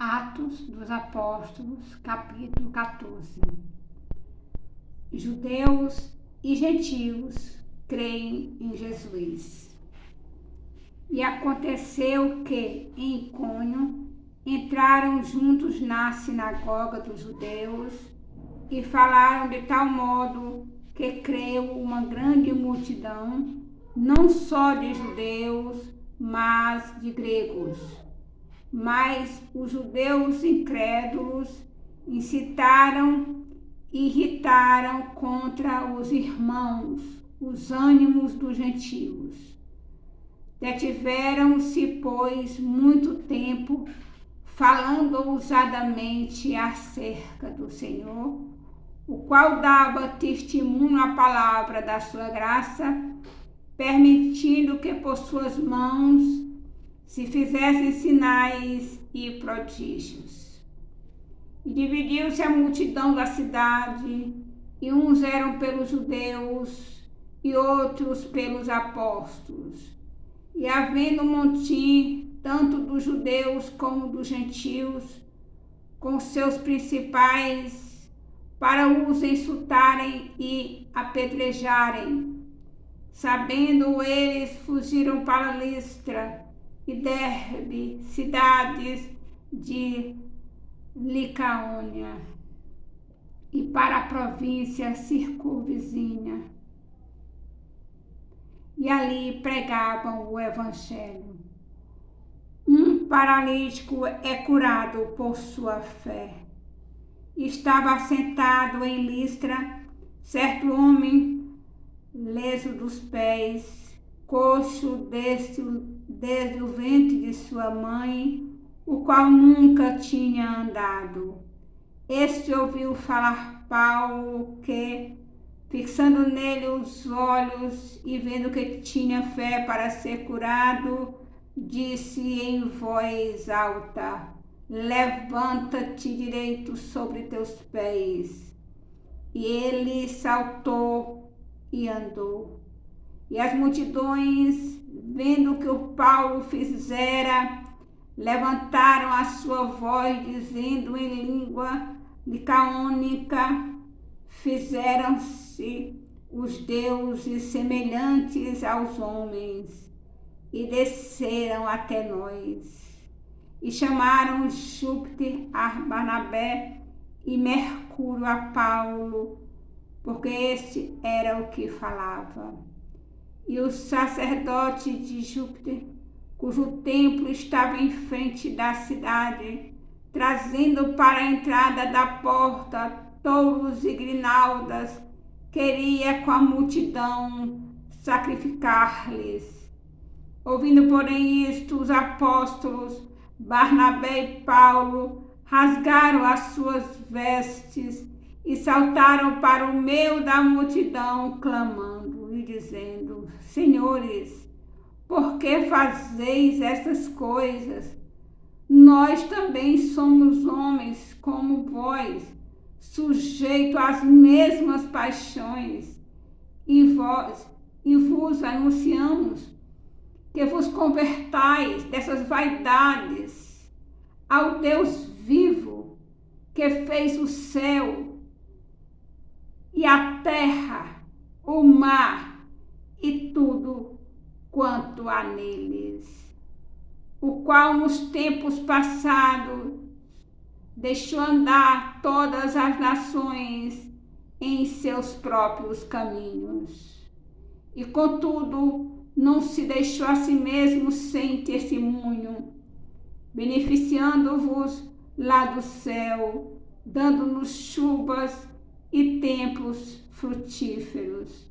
Atos dos Apóstolos, capítulo 14. Judeus e gentios creem em Jesus. E aconteceu que, em Icônio, entraram juntos na sinagoga dos judeus e falaram de tal modo que creu uma grande multidão, não só de judeus, mas de gregos. Mas os judeus incrédulos incitaram e irritaram contra os irmãos os ânimos dos gentios. Detiveram-se, pois, muito tempo, falando ousadamente acerca do Senhor, o qual dava testemunho à palavra da sua graça, permitindo que por suas mãos se fizessem sinais e prodígios. E dividiu-se a multidão da cidade, e uns eram pelos judeus, e outros pelos apóstolos. E havendo um motim, tanto dos judeus como dos gentios, com seus principais, para os insultarem e apedrejarem. Sabendo eles, fugiram para Listra e Derbe, cidades de Licaônia, e para a província circunvizinha. E ali pregavam o evangelho. Um paralítico é curado por sua fé. Estava assentado em Listra certo homem leso dos pés, coxo desde o ventre de sua mãe, o qual nunca tinha andado. Este ouviu falar Paulo que, fixando nele os olhos e vendo que tinha fé para ser curado, disse em voz alta: levanta-te direito sobre teus pés. E ele saltou e andou. E as multidões, vendo o que o Paulo fizera, levantaram a sua voz, dizendo em língua licaônica: fizeram-se os deuses semelhantes aos homens, e desceram até nós. E chamaram Júpiter a Barnabé e Mercúrio a Paulo, porque este era o que falava. E o sacerdote de Júpiter, cujo templo estava em frente da cidade, trazendo para a entrada da porta touros e grinaldas, queria com a multidão sacrificar-lhes. Ouvindo, porém, isto, os apóstolos Barnabé e Paulo rasgaram as suas vestes e saltaram para o meio da multidão, clamando e dizendo: Senhores, por que fazeis estas coisas? Nós também somos homens como vós, sujeitos às mesmas paixões, e vos anunciamos que vos convertais dessas vaidades ao Deus vivo, que fez o céu e a terra, o mar e tudo quanto há neles, o qual nos tempos passados deixou andar todas as nações em seus próprios caminhos, e contudo não se deixou a si mesmo sem testemunho, beneficiando-vos lá do céu, dando-nos chuvas e tempos frutíferos,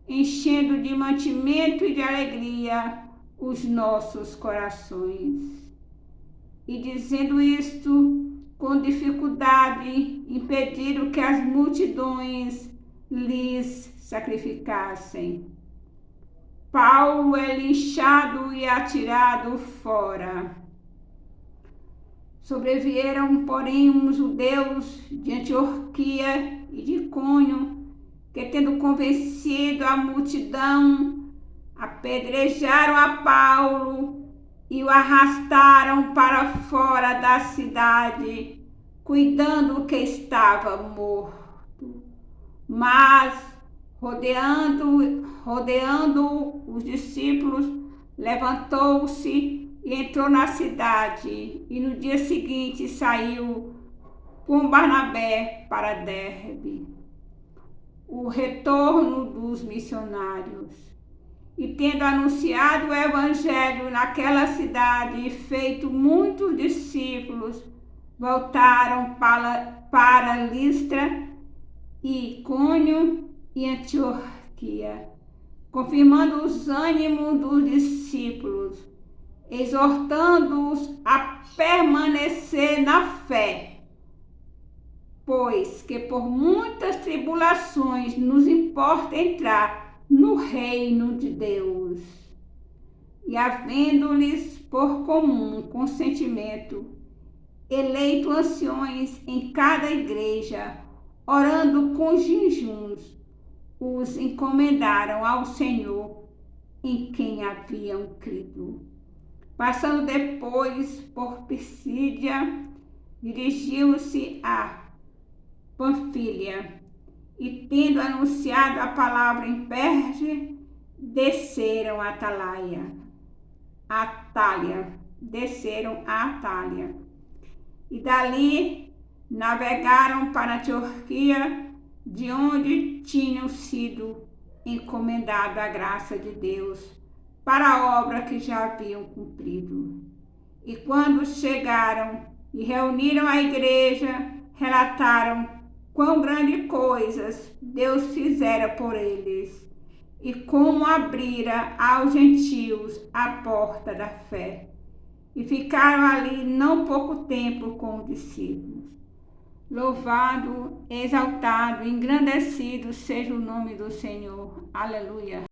enchendo de mantimento e de alegria os nossos corações. E dizendo isto, com dificuldade, impediram que as multidões lhes sacrificassem. Paulo é linchado e atirado fora. Sobrevieram, porém, uns judeus de Antioquia e de Icônio, que, tendo convencido a multidão, apedrejaram a Paulo e o arrastaram para fora da cidade, cuidando que estava morto. Mas, rodeando os discípulos, levantou-se e entrou na cidade, e no dia seguinte saiu com Barnabé para Derbe. O retorno dos missionários. E tendo anunciado o evangelho naquela cidade e feito muitos discípulos, voltaram para Listra, Icônio e Antioquia, confirmando os ânimos dos discípulos, exortando-os a permanecer na fé, pois que por muitas tribulações nos importa entrar no reino de Deus. E havendo-lhes por comum consentimento, eleito anciões em cada igreja, orando com jejuns, os encomendaram ao Senhor em quem haviam crido. Passando depois por Pisídia, dirigiu-se a Panfilha, e tendo anunciado a palavra em Perge, desceram a Atália. E dali navegaram para Antioquia, de onde tinham sido encomendado a graça de Deus para a obra que já haviam cumprido. E quando chegaram e reuniram a igreja, relataram quão grandes coisas Deus fizera por eles e como abrira aos gentios a porta da fé. E ficaram ali não pouco tempo com os discípulos. Louvado, exaltado, engrandecido seja o nome do Senhor. Aleluia.